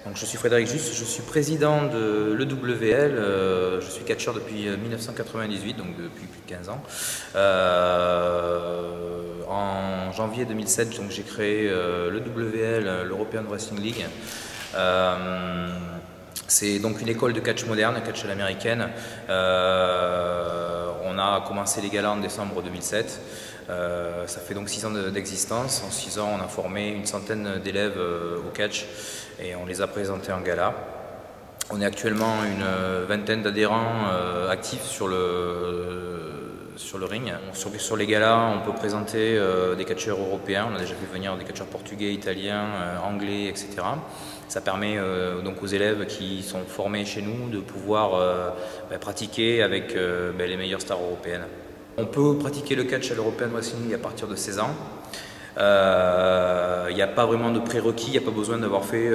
Donc, je suis Frédéric Juste, je suis président de l'EWL, je suis catcheur depuis 1998, donc depuis plus de 15 ans. En janvier 2007, j'ai créé l'EWL, l'European Wrestling League. C'est donc une école de catch moderne, catch à l'américaine. On a commencé les galas en décembre 2007. Ça fait donc 6 ans d'existence. En 6 ans, on a formé une centaine d'élèves au catch et on les a présentés en gala. On est actuellement une vingtaine d'adhérents actifs sur le ring. Sur les galas, on peut présenter des catcheurs européens. On a déjà fait venir des catcheurs portugais, italiens, anglais, etc. Ça permet donc aux élèves qui sont formés chez nous de pouvoir pratiquer avec les meilleures stars européennes. On peut pratiquer le catch à l'European Wrestling League à partir de 16 ans. Il n'y a pas vraiment de prérequis, il n'y a pas besoin d'avoir fait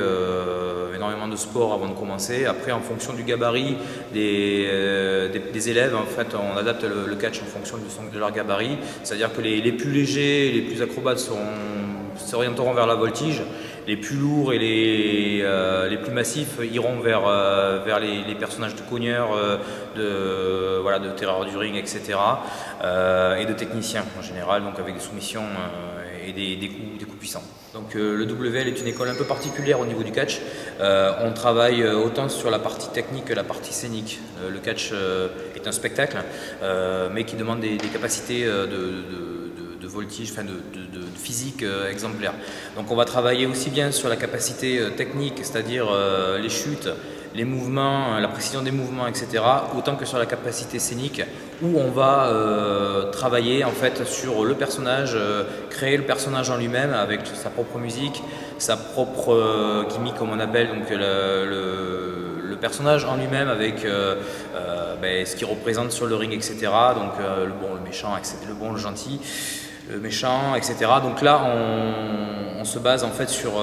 énormément de sport avant de commencer. Après, en fonction du gabarit des élèves, en fait, on adapte le catch en fonction de leur gabarit. C'est-à-dire que les plus légers, les plus acrobates s'orienteront vers la voltige. Les plus lourds et les plus massifs iront vers les personnages de cogneurs, de terreur du ring, etc. Et de techniciens en général, donc avec des soumissions et des coups puissants. Donc le WL est une école un peu particulière au niveau du catch. On travaille autant sur la partie technique que la partie scénique. Le catch est un spectacle, mais qui demande des capacités de voltige, de physique exemplaire. Donc on va travailler aussi bien sur la capacité technique, c'est-à-dire les chutes, les mouvements, la précision des mouvements, etc., autant que sur la capacité scénique, où on va travailler en fait sur le personnage, créer le personnage en lui-même avec sa propre musique, sa propre gimmick comme on appelle, donc le personnage en lui-même avec ce qu'il représente sur le ring, etc. Donc le bon, le méchant, etc., le bon, le gentil, le méchant, etc. Donc là, on se base en fait sur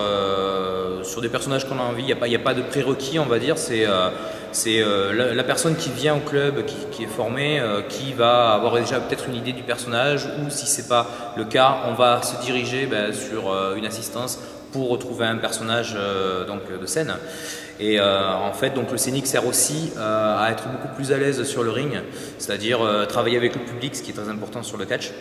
des personnages qu'on a envie. Il n'y a pas de prérequis, on va dire. C'est la personne qui vient au club, qui est formée, qui va avoir déjà peut-être une idée du personnage, ou si ce n'est pas le cas, on va se diriger sur une assistance pour retrouver un personnage de scène. Et en fait, donc, le scénique sert aussi à être beaucoup plus à l'aise sur le ring, c'est-à-dire travailler avec le public, ce qui est très important sur le catch.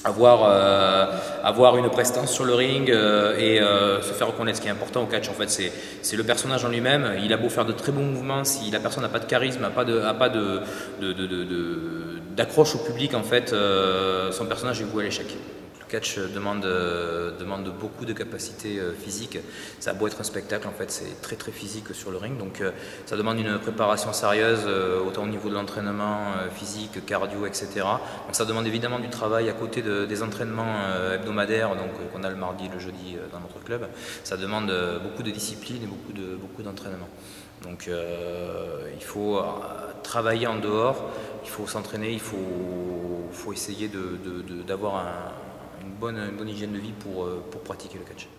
Avoir une prestance sur le ring et se faire reconnaître. Ce qui est important au catch, en fait, c'est le personnage en lui-même. Il a beau faire de très bons mouvements, si la personne n'a pas de charisme, n'a pas d'accroche au public, en fait, son personnage est voué à l'échec. Le catch demande beaucoup de capacités physiques. Ça a beau être un spectacle, en fait, c'est très très physique sur le ring. Donc ça demande une préparation sérieuse, autant au niveau de l'entraînement physique, cardio, etc. Donc ça demande évidemment du travail à côté des entraînements hebdomadaires qu'on a le mardi et le jeudi dans notre club. Ça demande beaucoup de discipline et beaucoup d'entraînement. Donc il faut travailler en dehors, il faut s'entraîner, il faut essayer d'avoir une bonne hygiène de vie pour pratiquer le catch.